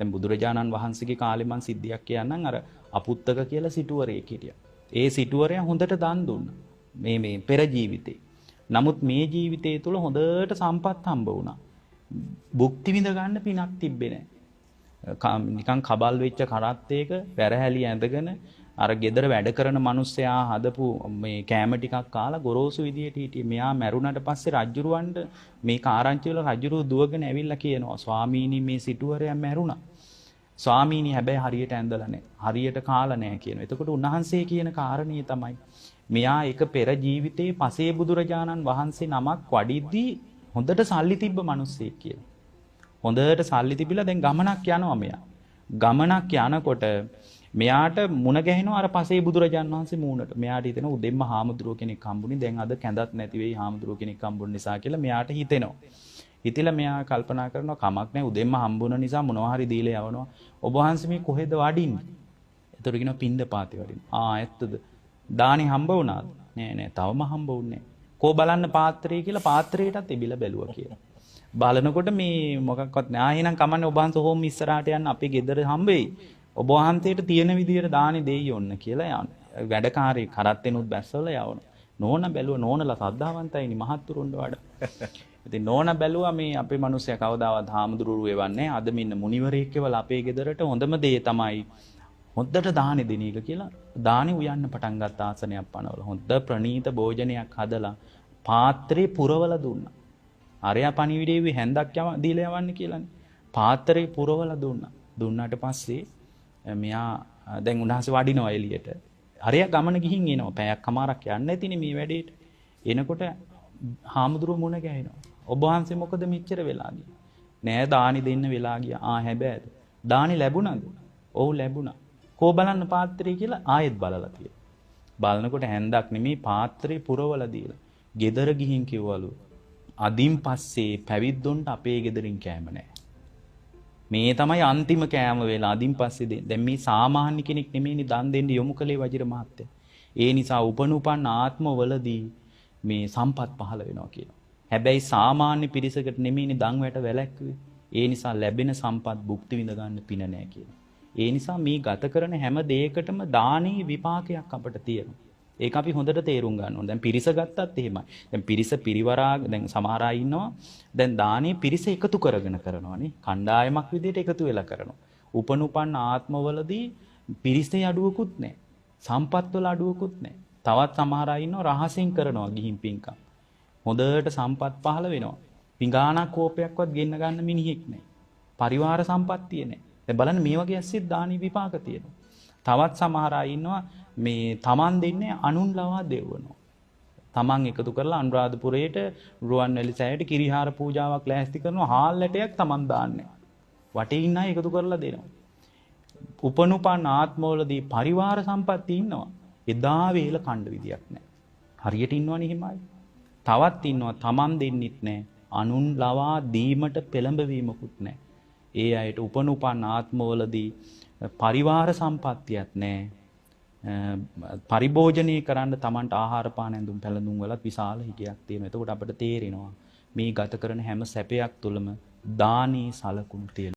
දැන් බුදුරජාණන් වහන්සේගේ කාලේ මං සිද්ධියක් කියන්නම් අර අපුත්තක කියලා සිටුවරයෙක් හිටියා. ඒ සිටුවරයා හොඳට දන් දුන්නා. මේ පෙර ජීවිතේ. නමුත් මේ ජීවිතය තුළ හොඳට සම්පත් හම්බ වුණා. භුක්ති විඳ ගන්න පිනක් තිබ්බේ නැහැ. නිකන් කබල් වෙච්ච කරත්තයක වැරහැලි ඇඳගෙන අර ගෙදර වැඩ කරන මිනිස්සයා හදපු මේ කෑම ටිකක් කාලා ගොරෝසු විදියට හිටියේ. මෙයා මැරුණට පස්සේ රජුරවන්ට මේ කාරංචි වල රජුරුව දුවගෙන ඇවිල්ලා කියනවා ස්වාමීනි මේ සිටුවරයා මැරුණා. ස්වාමීනි හැබැයි හරියට ඇඳලා නැහැ. හරියට කාලා නැහැ කියනවා. එතකොට උන්වහන්සේ කියන කාරණිය තමයි මෙයා එක පෙර ජීවිතේ පසේ බුදුරජාණන් වහන්සේ නමක් වඩිද්දී හොඳට සල්ලි තිබ්බ මිනිස්සෙක් කියලා. හොඳට සල්ලි තිබිලා දැන් ගමනක් යනවා මෙයා. ගමනක් යනකොට මෙයාට මුණ ගැහෙනවා අර පසේ බුදුරජාණන් වහන්සේ මූණට. මෙයාට හිතෙනවා උදෙන්ම හාමුදුරුව කෙනෙක් හම්බුනේ. දැන් අද කැඳත් නැති වෙයි හාමුදුරුව කෙනෙක් හම්බුන නිසා කියලා මෙයාට හිතෙනවා. හිතලා මෙයා කල්පනා කරනවා කමක් නැහැ උදෙන්ම හම්බුන නිසා මොනවා හරි දීලා යවනවා. ඔබ වහන්සේ මේ කොහෙද වඩින්නේ? එතකොට කියනවා පින්දපාතේ වඩිනවා. ඇත්තද? දානි හම්බ වුණාද? නෑ තවම හම්බ වුණේ නෑ. කෝ බලන්න පාත්‍රය කියලා පාත්‍රයටත් එබිලා බැලුවා කියලා. බලනකොට මේ මොකක්වත් නෑ. එහෙනම් කමන්නේ ඔබ වහන්සේ හොම් ඉස්සරහට යන්න අපේ ගෙදර හම්බෙයි. ඔබ වහන්සේට තියෙන විදියට දානි දෙයි ඔන්න කියලා යන. වැඩකාරී කරත්තෙනුත් බැස්සවල යවනවා. නෝන බැලුවා නෝනලා සද්ධාවන්තයිනි මහත්තුරුන්ට වඩා. ඉතින් නෝන බැලුවා මේ අපේ මිනිස්සයා කවදාවත් හාමුදුරුවෝ එවන්නේ අද මෙන්න මුනිවරයෙක් කියලා අපේ ගෙදරට හොඳම දේ තමයි හොද්දට දානි දෙන එක කියලා දානි උයන්න පටන් ගත්ත ආසනයක් පනවල හොද්ද ප්‍රණීත භෝජනයක් හදලා පාත්‍රේ පුරවලා දුන්නා. අරයා පණිවිඩේ හැන්දක් දීලා යවන්නේ කියලානේ. පාත්‍රේ පුරවලා දුන්නා. දුන්නාට පස්සේ මෙයා දැන් උන්වහන්සේ වඩිනවා එළියට. අරයා ගමන ගිහින් එනවා. පැයක් කමාරක් යන්න ඇතිනේ මේ වැඩේට. එනකොට හාමුදුරුවෝ මුණ ගැහෙනවා. ඔබ වහන්සේ මොකද මෙච්චර වෙලා ගියේ? නෑ දානි දෙන්න වෙලා ගියා. හැබැයිද? දානි ලැබුණාද? ඔව් ලැබුණා. කෝ බලන්න පාත්‍රය කියලා ආයෙත් බලලා තියෙනවා. බලනකොට හැන්දක් නෙමේ පාත්‍රේ පුරවලා දීලා. ගෙදර ගිහින් කිව්වලු අදින් පස්සේ පැවිද්දොන්ට අපේ ගෙදරින් කෑම නැහැ. මේ තමයි අන්තිම කෑම වෙලා අදින් පස්සේ දැන් මේ සාමාන්‍ය කෙනෙක් නෙමෙයිනේ දන් දෙන්න යොමු කළේ වජිර මහත්තයා. ඒ නිසා උපනුපන් ආත්මවලදී මේ සම්පත් පහළ වෙනවා කියනවා. හැබැයි සාමාන්‍ය පිරිසකට නෙමෙයිනේ දන් වැට වැළැක්කුවේ. ඒ නිසා ලැබෙන සම්පත් භුක්ති විඳ ගන්න පින නැහැ කියනවා. ඒ නිසා මේ ගත කරන හැම දෙයකටම දානී විපාකයක් අපිට තියෙනවා. ඒක අපි හොඳට තේරුම් ගන්න ඕනේ. දැන් පිරිස ගත්තත් එහෙමයි. දැන් පිරිස පිරිවරා දැන් සමහර අය ඉන්නවා. දැන් දානීය පිරිස එකතු කරගෙන කරනවානේ. කණ්ඩායමක් විදිහට එකතු වෙලා කරනවා. උපනුපන් ආත්මවලදී පිරිසේ අඩුවකුත් නැහැ. සම්පත් වල අඩුවකුත් නැහැ. තවත් සමහර අය ඉන්නවා රහසින් කරනවා ගිහින් පින්කම්. හොඳට සම්පත් පහළ වෙනවා. පිඟානක් කෝපයක්වත් ගෙන්න ගන්න මිනිහෙක් නැහැ. පරිවාර සම්පත්තිය නැහැ. දැන් බලන්න මේ වගේ ඇස්සෙත් දානි විපාක තියෙනවා. තවත් සමහර අය ඉන්නවා මේ තමන් දෙන්නේ අනුන් ලවා දෙවනවා. තමන් එකතු කරලා අනුරාධපුරයේට රුවන්වැලි සෑයට කිරිහාර පූජාවක් ලෑස්ති කරනවා. හාල් ඇටයක් තමන් දාන්නේ. වටේ ඉන්න අය එකතු කරලා දෙනවා. උපනුපන් ආත්මවලදී පරිවාර සම්පatti ඉන්නවා. එදා වේල කණ්ඩ විදියක් නැහැ. හරියට ඉන්නවනේ හිමයි. තවත් ඉන්නවා තමන් දෙන්නෙත් නැහැ. අනුන් ලවා දීමට පෙළඹවීමකුත් නැහැ. ඒ අයට උපනුපන් ආත්මවලදී පරිවාර සම්පත්තියක් නැහැ. පරිභෝජනය කරන්න Tamanට ආහාර පාන ඇඳුම් පැළඳුම් වලත් විශාල හිගයක් තියෙනවා. එතකොට අපිට තේරෙනවා මේ ගත කරන හැම සැපයක් තුළම දානී සලකුණු තියෙනවා.